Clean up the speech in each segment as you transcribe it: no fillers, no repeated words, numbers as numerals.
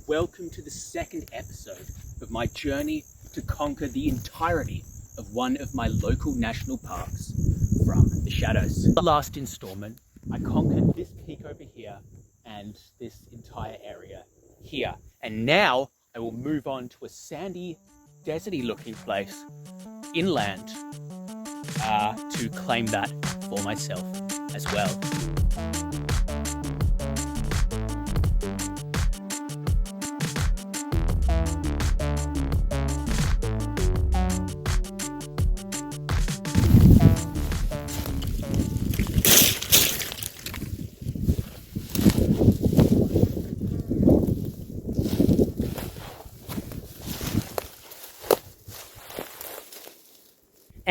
welcome to the second episode of my journey to conquer the entirety of one of my local national parks from the shadows. The last installment, I conquered this peak over here and this entire area here. And now I will move on to a sandy, deserty looking place inland to claim that for myself as well.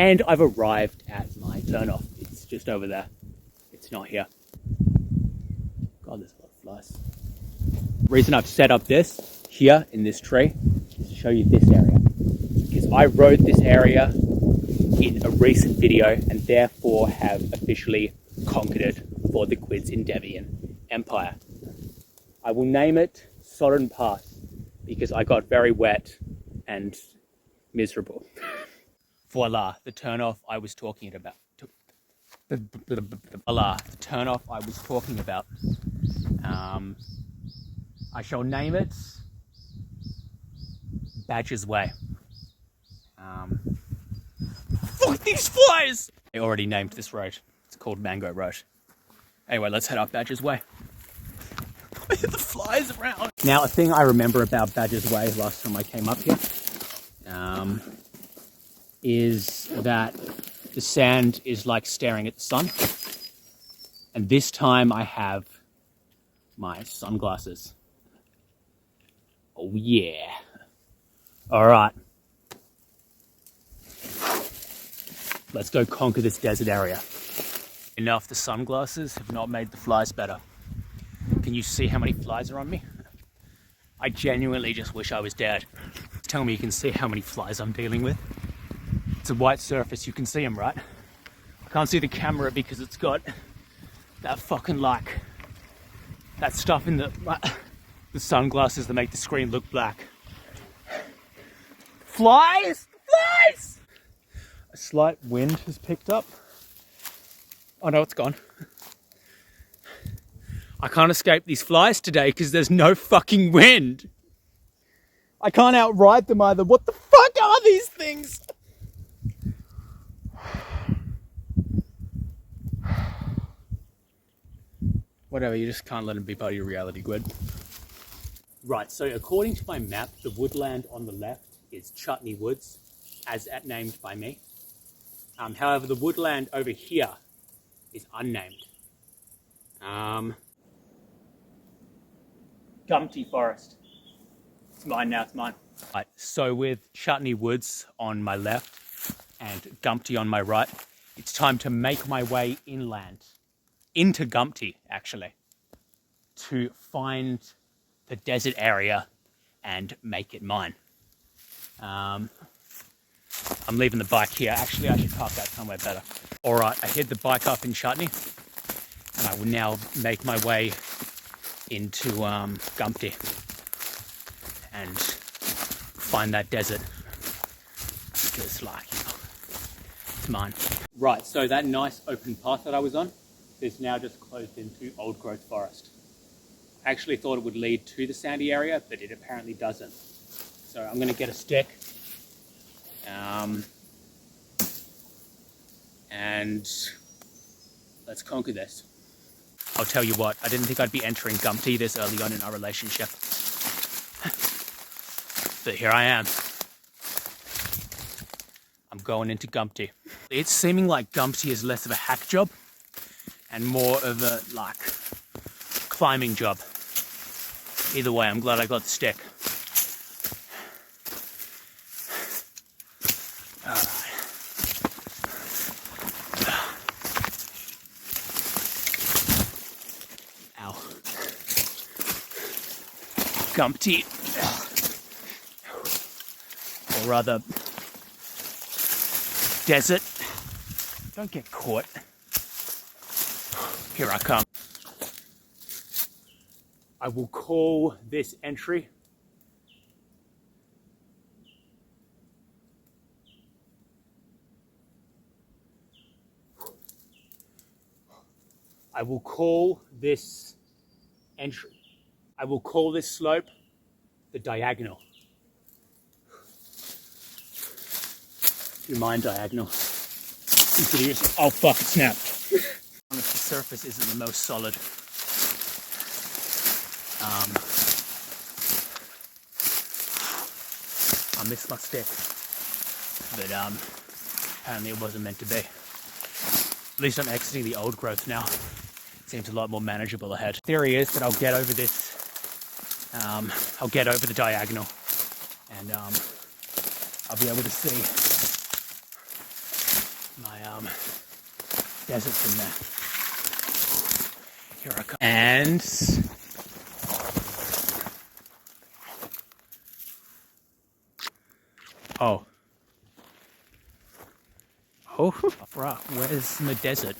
And I've arrived at my turnoff. It's just over there. It's not here. God, there's a lot of flies. The reason I've set up this here in this tree is to show you this area. Because I rode this area in a recent video and therefore have officially conquered it for the GwydsEndeavours Empire. I will name it Sodden Pass because I got very wet and miserable. Voila, the turnoff I was talking about. Voila, the turnoff I was talking about. I shall name it Badger's Way. Fuck these flies! I already named this road. It's called Mango Road. Anyway, let's head up Badger's Way. I hear the flies around. Now, a thing I remember about Badger's Way last time I came up here, is that the sand is like staring at the sun. And this time I have my sunglasses. Oh yeah. All right. Let's go conquer this desert area. Enough, the sunglasses have not made the flies better. Can you see how many flies are on me? I genuinely just wish I was dead. Tell me you can see how many flies I'm dealing with. It's a white surface, you can see them, right? I can't see the camera because it's got that fucking that stuff in the sunglasses that make the screen look black. Flies! Flies! A slight wind has picked up. Oh no, it's gone. I can't escape these flies today because there's no fucking wind. I can't outride them either. What the fuck are these things? Whatever, you just can't let them be part of your reality, Gwyd. Right, so according to my map, the woodland on the left is Chutney Woods, as named by me. However, the woodland over here is unnamed. Gumpty Forest. It's mine now, it's mine. Right, so with Chutney Woods on my left and Gumpty on my right, it's time to make my way inland. Into Gumpty, actually, to find the desert area and make it mine. I'm leaving the bike here. Actually, I should park that somewhere better. All right, I hid the bike up in Chutney, and I will now make my way into Gumpty and find that desert because, it's mine. Right, so that nice open path that I was on is now just closed into old growth forest. I actually thought it would lead to the sandy area, but it apparently doesn't. So I'm going to get a stick and let's conquer this. I'll tell you what, I didn't think I'd be entering Gumpty this early on in our relationship. But here I am. I'm going into Gumpty. It's seeming like Gumpty is less of a hack job and more of a, climbing job. Either way, I'm glad I got the stick. Alright. Ow. Gumpty. Or rather, desert. Don't get caught. Here I come. I will call this entry I will call this entry. I will call this slope the diagonal. Do you mind diagonal? Oh fuck, it snapped. The surface isn't the most solid. I miss my stick, but apparently it wasn't meant to be. At least I'm exiting the old growth now. It seems a lot more manageable ahead. Theory is that I'll get over this. I'll get over the diagonal, and I'll be able to see my desert from there. Here I come. And oh, right. Where's my desert?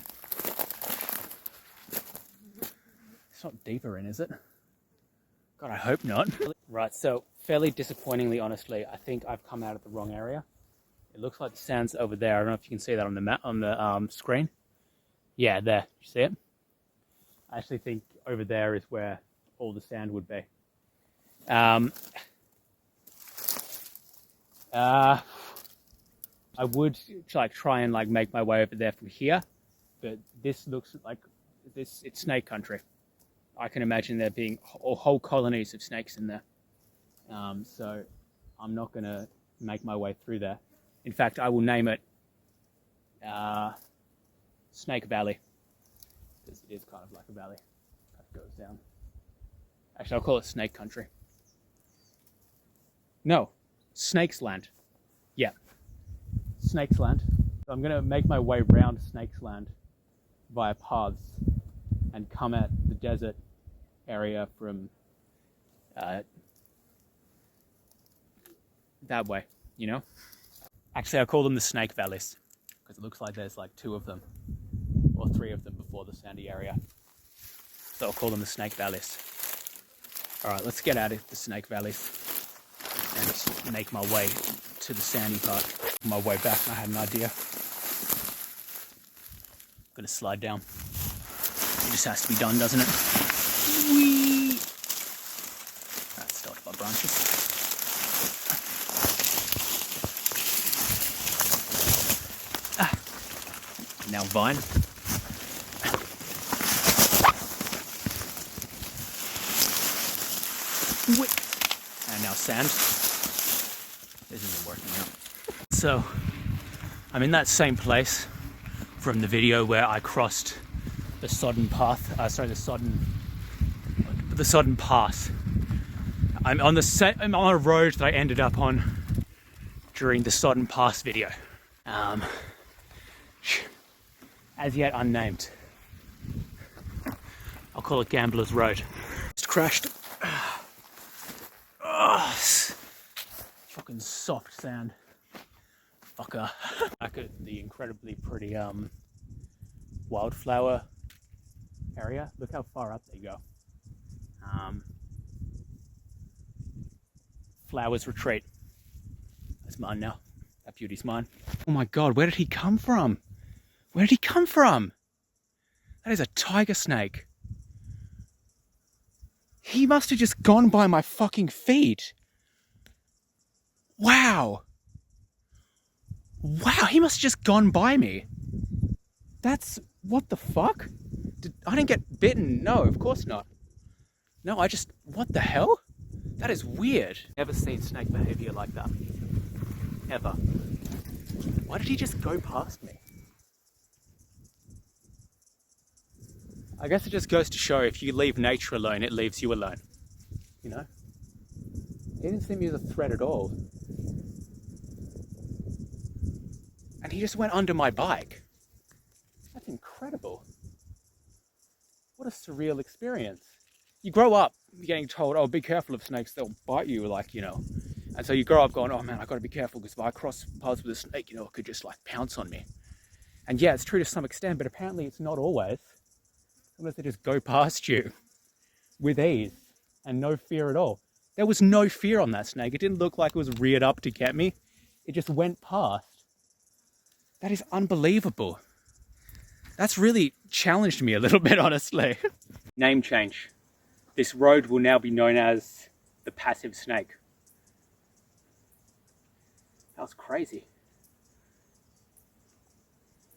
It's not deeper in, is it? God, I hope not. Right, so fairly disappointingly, honestly, I think I've come out of the wrong area. It looks like the sand's over there. I don't know if you can see that on the map, on the screen. Yeah, there. You see it? I actually think over there is where all the sand would be. I would like try and like make my way over there from here, but this looks like it's snake country. I can imagine there being whole colonies of snakes in there. So I'm not gonna make my way through there. In fact, I will name it Snake Valley, because it is kind of like a valley that goes down. Actually, I'll call it Snake Country. No, Snake's Land. Yeah, Snake's Land. So I'm gonna make my way round Snake's Land via paths and come at the desert area from that way, you know? Actually, I call them the Snake Valleys because it looks like there's like 2 of them or 3 of them before the sandy area. So I'll call them the Snake Valleys. All right, let's get out of the Snake Valleys and make my way to the sandy part. On my way back, I had an idea. I'm gonna slide down. It just has to be done, doesn't it? Whee! That's started by branches. Now vine. And now sand. This isn't working out. So I'm in that same place from the video where I crossed the sodden path. The sodden path. I'm on a road that I ended up on during the sodden path video. As yet unnamed. I'll call it Gambler's Road. It's crashed. Oh, fucking soft sand. Fucker. Back at the incredibly pretty wildflower area. Look how far up they go. Flowers Retreat. That's mine now. That beauty's mine. Oh my god, where did he come from? Where did he come from? That is a tiger snake. He must have just gone by my fucking feet. Wow. Wow, he must have just gone by me. That's... what the fuck? I didn't get bitten. No, of course not. No, I just... what the hell? That is weird. Never seen snake behavior like that. Ever. Why did he just go past me? I guess it just goes to show if you leave nature alone, it leaves you alone. You know? He didn't seem as a threat at all. And he just went under my bike. That's incredible. What a surreal experience. You grow up getting told, oh, be careful of snakes, they'll bite you, like, you know. And so you grow up going, oh man, I gotta be careful because if I cross paths with a snake, you know, it could just like pounce on me. And yeah, it's true to some extent, but apparently it's not always. Sometimes they just go past you with ease and no fear at all. There was no fear on that snake. It didn't look like it was reared up to get me. It just went past. That is unbelievable. That's really challenged me a little bit, honestly. Name change. This road will now be known as the Passive Snake. That was crazy.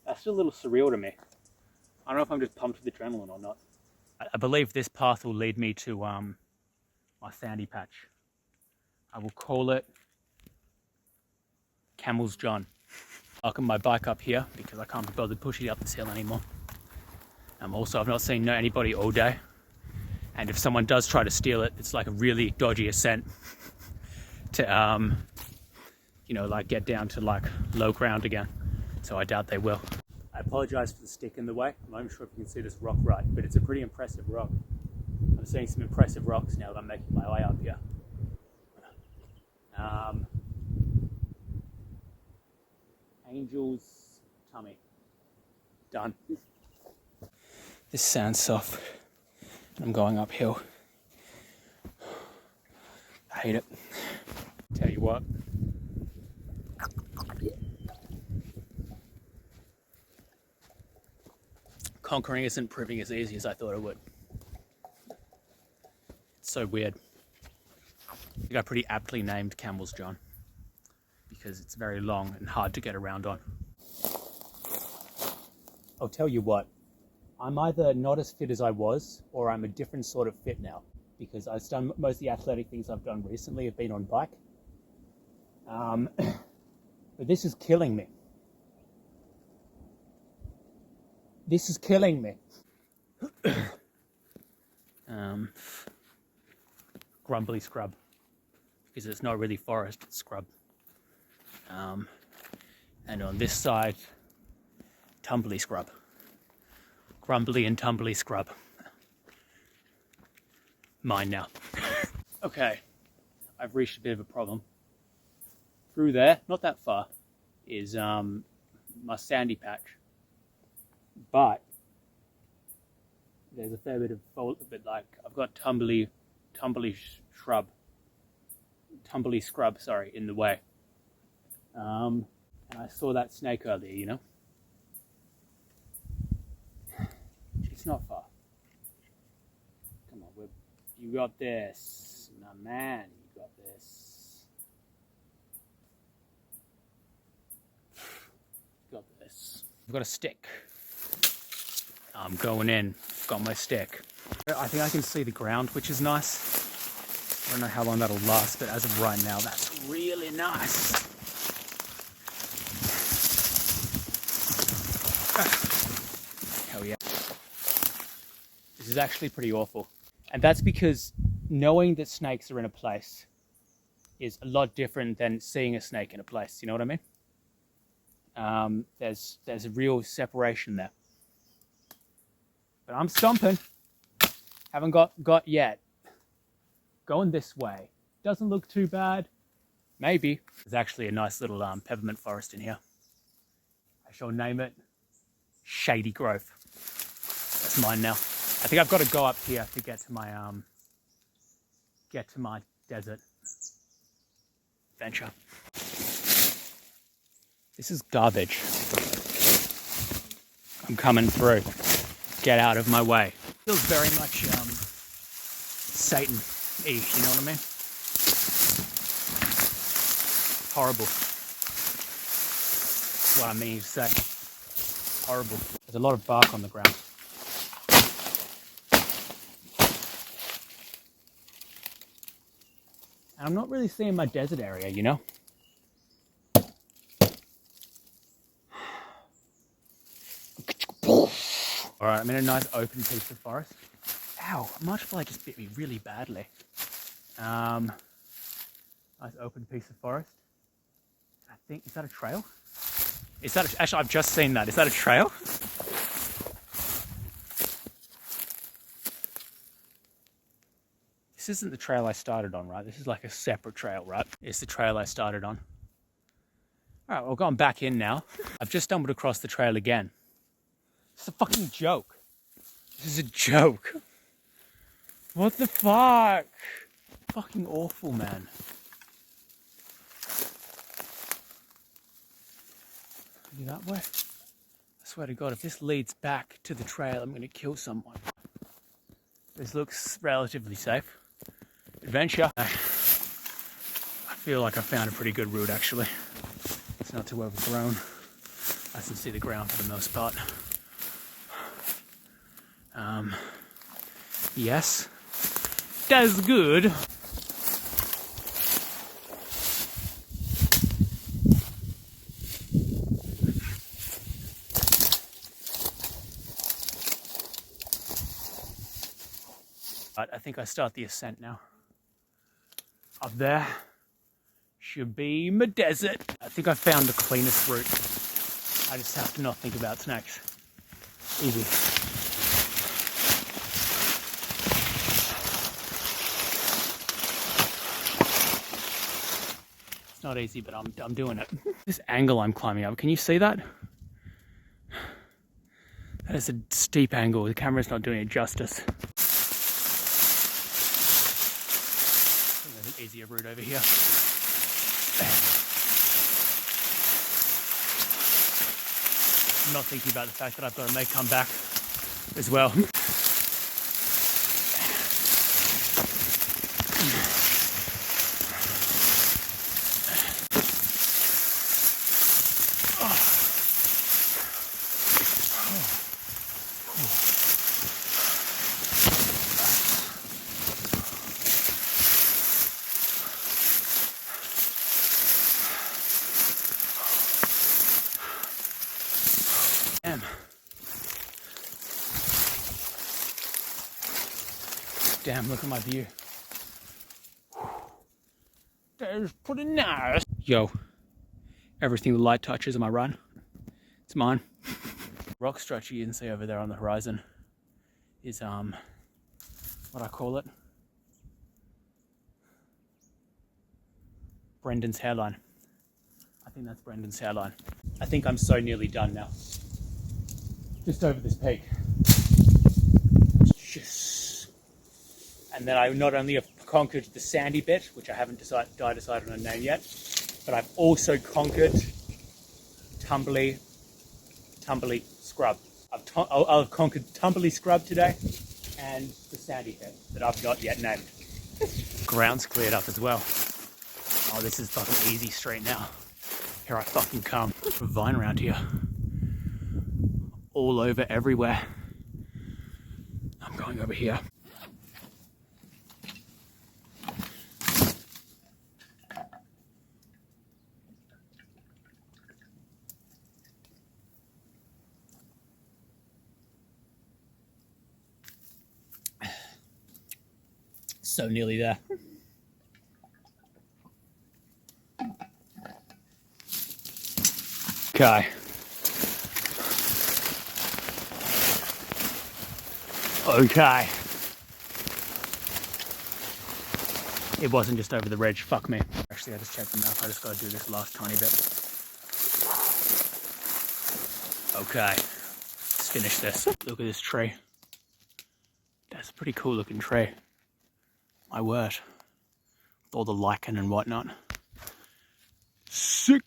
That's still a little surreal to me. I don't know if I'm just pumped with adrenaline or not. I believe this path will lead me to my sandy patch. I will call it Camel's John. Parking my bike up here because I can't be bothered pushing it up this hill anymore. Also, I've not seen anybody all day. And if someone does try to steal it, it's like a really dodgy ascent to, you know, like get down to like low ground again. So I doubt they will. I apologize for the stick in the way. I'm not even sure if you can see this rock right, but it's a pretty impressive rock. I'm seeing some impressive rocks now that I'm making my way up here. Angel's tummy. Done. This sand's soft. I'm going uphill. I hate it. Tell you what. Conquering isn't proving as easy as I thought it would. It's so weird. I think I pretty aptly named Camel's John because it's very long and hard to get around on. I'll tell you what, I'm either not as fit as I was or I'm a different sort of fit now because I've done most of the athletic things I've done recently have been on bike. But this is killing me. This is killing me. Grumbly scrub because it's not really forest, it's scrub. And on this side, tumbly scrub. Grumbly and tumbly scrub. Mine now. Okay, I've reached a bit of a problem. Through there, not that far, is my sandy patch. But there's a fair bit of like I've got tumbly scrub, sorry, in the way. And I saw that snake earlier, you know. It's not far. Come on, you got this, my man. You got this. You got this. I've got a stick. I'm going in. Got my stick. I think I can see the ground, which is nice. I don't know how long that'll last, but as of right now, that's really nice. Hell yeah. This is actually pretty awful. And that's because knowing that snakes are in a place is a lot different than seeing a snake in a place. You know what I mean? There's a real separation there. But I'm stomping. Haven't got yet. Going this way. Doesn't look too bad. Maybe. There's actually a nice little peppermint forest in here. I shall name it Shady Grove. That's mine now. I think I've got to go up here to get to my desert venture. This is garbage. I'm coming through. Get out of my way. Feels very much Satan-ish, you know what I mean? Horrible. That's what I mean to say. Horrible. There's a lot of bark on the ground. And I'm not really seeing my desert area, you know? Alright, I'm in a nice open piece of forest. Ow, a marshmallow just bit me really badly. Nice open piece of forest. I think, is that a trail? Is that actually, I've just seen that. Is that a trail? This isn't the trail I started on, right? This is like a separate trail, right? It's the trail I started on. Alright, well, going back in now. I've just stumbled across the trail again. It's a fucking joke. This is a joke. What the fuck? Fucking awful, man. Maybe that way? A swear to God, if this leads back to the trail, I'm going to kill someone. This looks relatively safe. Adventure. I feel like I found a pretty good route, actually. It's not too overgrown. I can see the ground for the most part. Yes, that's good. I think I start the ascent now. Up there should be my desert. I think I found the cleanest route. I just have to not think about snakes. Easy. It's not easy, but I'm doing it. This angle I'm climbing up, can you see that? That is a steep angle. The camera's not doing it justice. There's an easier route over here. I'm not thinking about the fact that I've got to make come back as well. Damn, look at my view. That is pretty nice. Yo, everything the light touches, am I right? It's mine. Rock structure you can see over there on the horizon is, what I call it? Brendan's hairline. I think that's Brendan's hairline. I think I'm so nearly done now. Just over this peak. And then I not only have conquered the sandy bit, which I haven't decided on a name yet, but I've also conquered Tumbly Scrub. I've conquered Tumbly Scrub today, and the sandy bit that I've not yet named. Ground's cleared up as well. Oh, this is fucking easy straight now. Here I fucking come. A vine around here. All over, everywhere. I'm going over here. So nearly there. Okay. Okay. It wasn't just over the ridge, fuck me. Actually, I just checked the map, I just gotta do this last tiny bit. Okay, let's finish this. Look at this tree. That's a pretty cool looking tree. My word. With all the lichen and whatnot. Sick!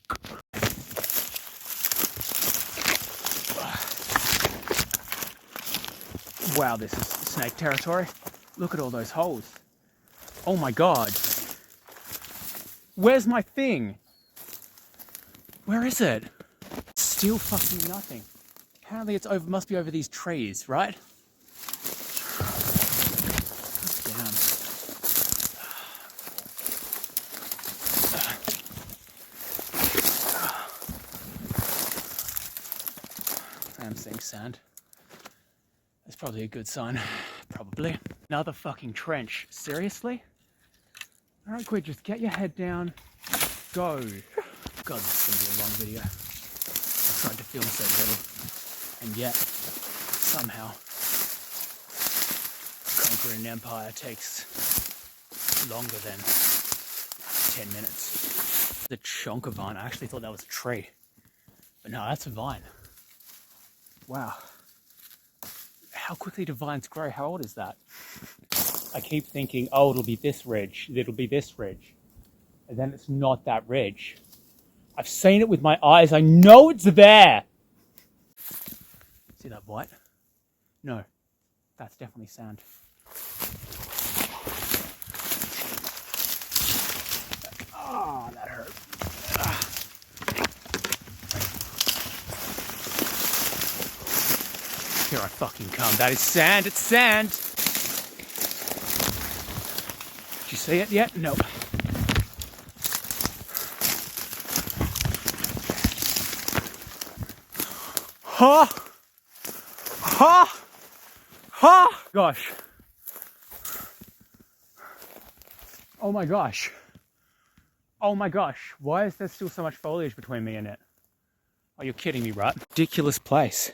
Wow, this is snake territory. Look at all those holes. Oh my god. Where's my thing? Where is it? Still fucking nothing. Apparently it's over, must be over these trees, right? Down. I'm seeing sand. That's probably a good sign. Probably. Another fucking trench. Seriously? Alright, Gwyd, just get your head down. Go. God, this is going to be a long video. I tried to film so little. And yet, somehow, conquering an empire takes longer than 10 minutes. The chonka vine, I actually thought that was a tree. But no, that's a vine. Wow. How quickly do vines grow? How old is that? I keep thinking, oh, it'll be this ridge. It'll be this ridge. And then it's not that ridge. I've seen it with my eyes. I know it's there. See that white? No, that's definitely sand. Oh, that hurt. Here I fucking come. That is sand. It's sand. Did you see it yet? Nope. Ha! Ha! Ha! Gosh. Oh my gosh. Oh my gosh. Why is there still so much foliage between me and it? Oh, you're kidding me, right? Ridiculous place.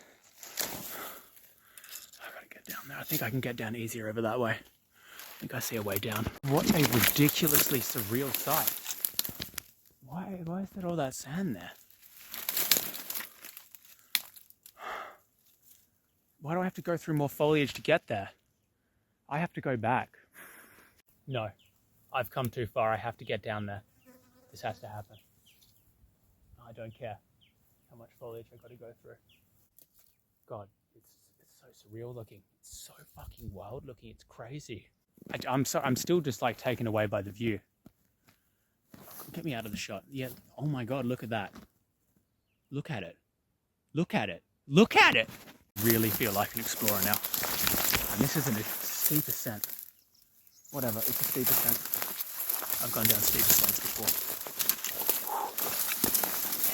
I gotta get down there. I think I can get down easier over that way. I think I see a way down. What a ridiculously surreal sight. Why is there all that sand there? Why do I have to go through more foliage to get there? I have to go back. No, I've come too far. I have to get down there. This has to happen. I don't care how much foliage I got to go through. God, it's so surreal looking. It's so fucking wild looking. It's crazy. I'm still just like taken away by the view. Get me out of the shot. Yeah. Oh my God, look at that. Look at it. Look at it. Look at it. Really feel like an explorer now. And this isn't a steep ascent. Whatever, it's a steep ascent. I've gone down steep ascents before.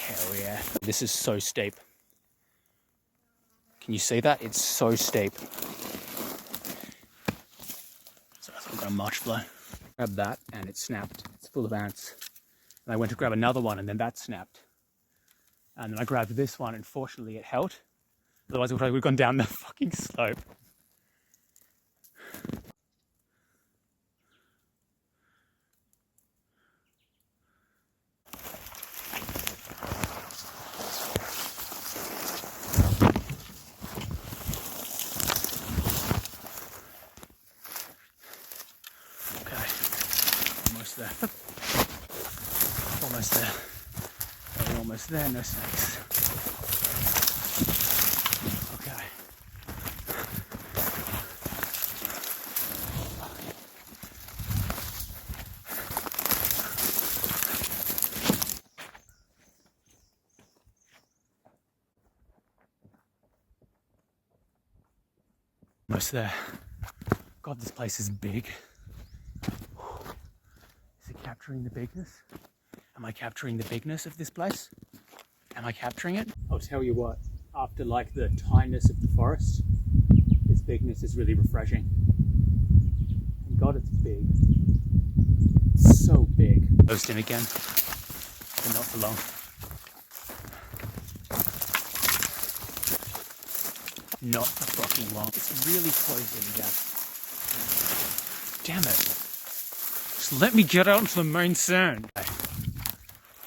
Hell yeah. This is so steep. Can you see that? It's so steep. So I thought I got a march flow. Grabbed that and it snapped. It's full of ants. And I went to grab another one and then that snapped. And then I grabbed this one and fortunately it held. Otherwise, I would have gone down the fucking slope. Okay, almost there. Almost there. We're almost there, no snakes. Almost there. God, this place is big. Is it capturing the bigness? Am I capturing the bigness of this place? Am I capturing it? I'll tell you what, after like the tineness of the forest, this bigness is really refreshing. And God, it's big. It's so big. Closed in again, but not for long. Not for fucking long. It's really closed in again. Damn it. Just let me get out into the main sand. Okay.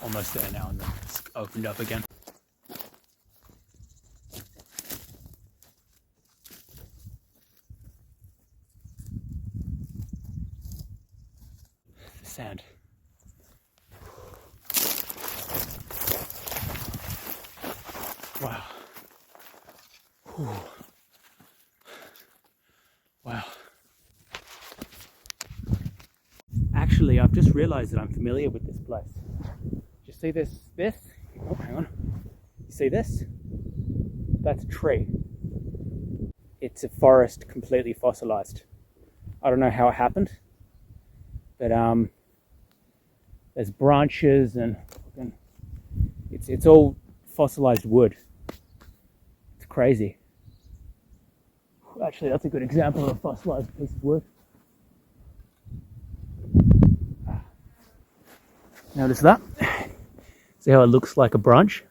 Almost there now and then it's opened up again. Sand. Wow. Whew. Wow. Actually, I've just realized that I'm familiar with this place. Did you see this? Oh, hang on. You see this? That's a tree. It's a forest completely fossilized. I don't know how it happened, but there's branches and it's all fossilized wood. It's crazy. Actually, that's a good example of a fossilized piece of wood. Notice that? See how it looks like a branch?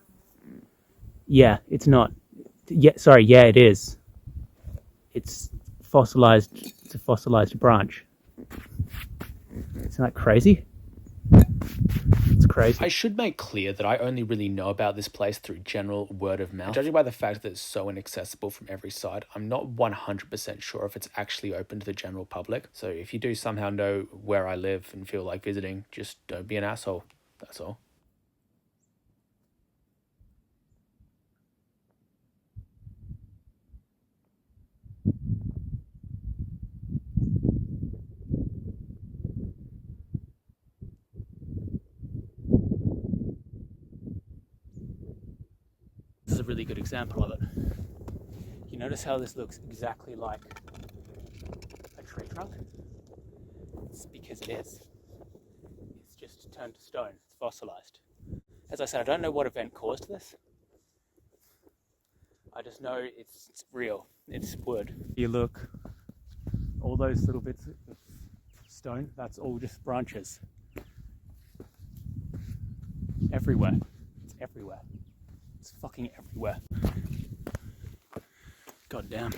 Yeah, it's not. Yeah, sorry, yeah, it is. It's fossilized. It's a fossilized branch. Isn't that crazy? It's crazy. I should make clear that I only really know about this place through general word of mouth. Judging by the fact that it's so inaccessible from every side, I'm not 100% sure if it's actually open to the general public. So if you do somehow know where I live and feel like visiting, just don't be an asshole. That's all. really good example of it. You notice how this looks exactly like a tree trunk? It's because it is. It's just turned to stone. It's fossilized. As I said, I don't know what event caused this. I just know it's real. It's wood. You look, all those little bits of stone, that's all just branches. Everywhere. It's everywhere. It's fucking everywhere. God damn.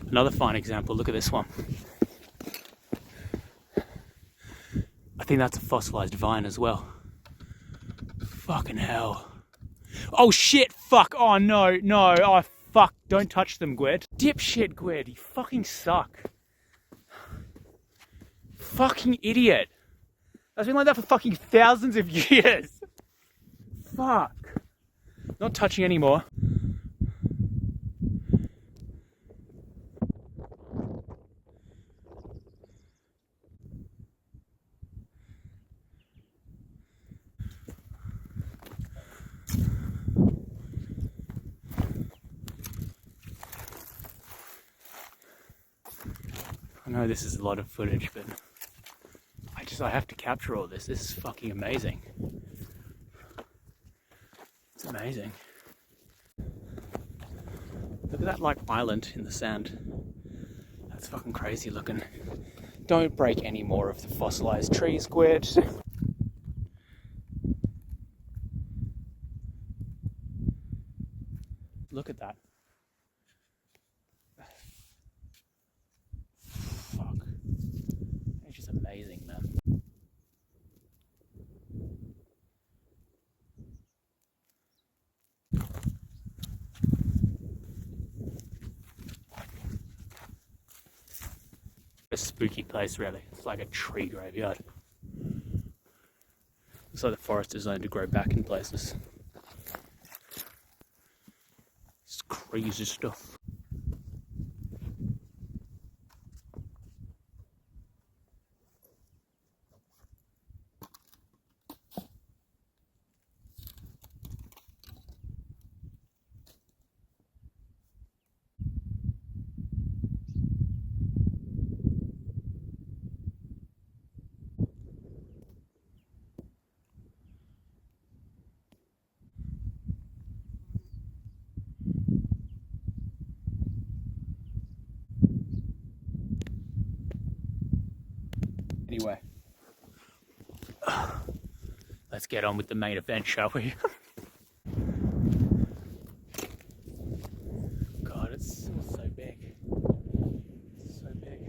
Another fine example, look at this one. I think that's a fossilized vine as well. Fucking hell. Oh shit, fuck, oh no, oh fuck, don't touch them, Gwyd. Dipshit, Gwyd, you fucking suck. Fucking idiot. That's been like that for fucking thousands of years. Fuck. Not touching anymore. I know this is a lot of footage, but I have to capture all this. This is fucking amazing. It's amazing. Look at that like island in the sand. That's fucking crazy looking. Don't break any more of the fossilized trees, Gwyd. Look at that. Fuck. It's just amazing, man. A spooky place, really. It's like a tree graveyard. Looks like the forest is designed to grow back in places. It's crazy stuff. Anyway, let's get on with the main event, shall we? God, it's so big. It's so big.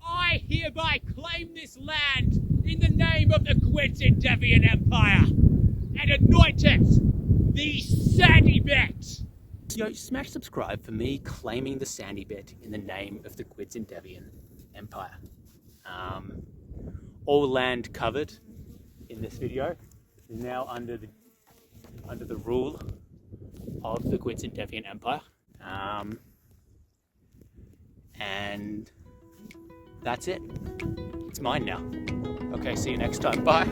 I hereby claim this land in the name of the GwydsEndeavours Empire and anoint it the sandy bit. Yo, smash subscribe for me claiming the sandy bit in the name of the GwydsEndeavours Empire. All land covered in this video is now under the rule of the GwydsEndeavours Empire. And that's it. It's mine now. Okay, see you next time. Bye.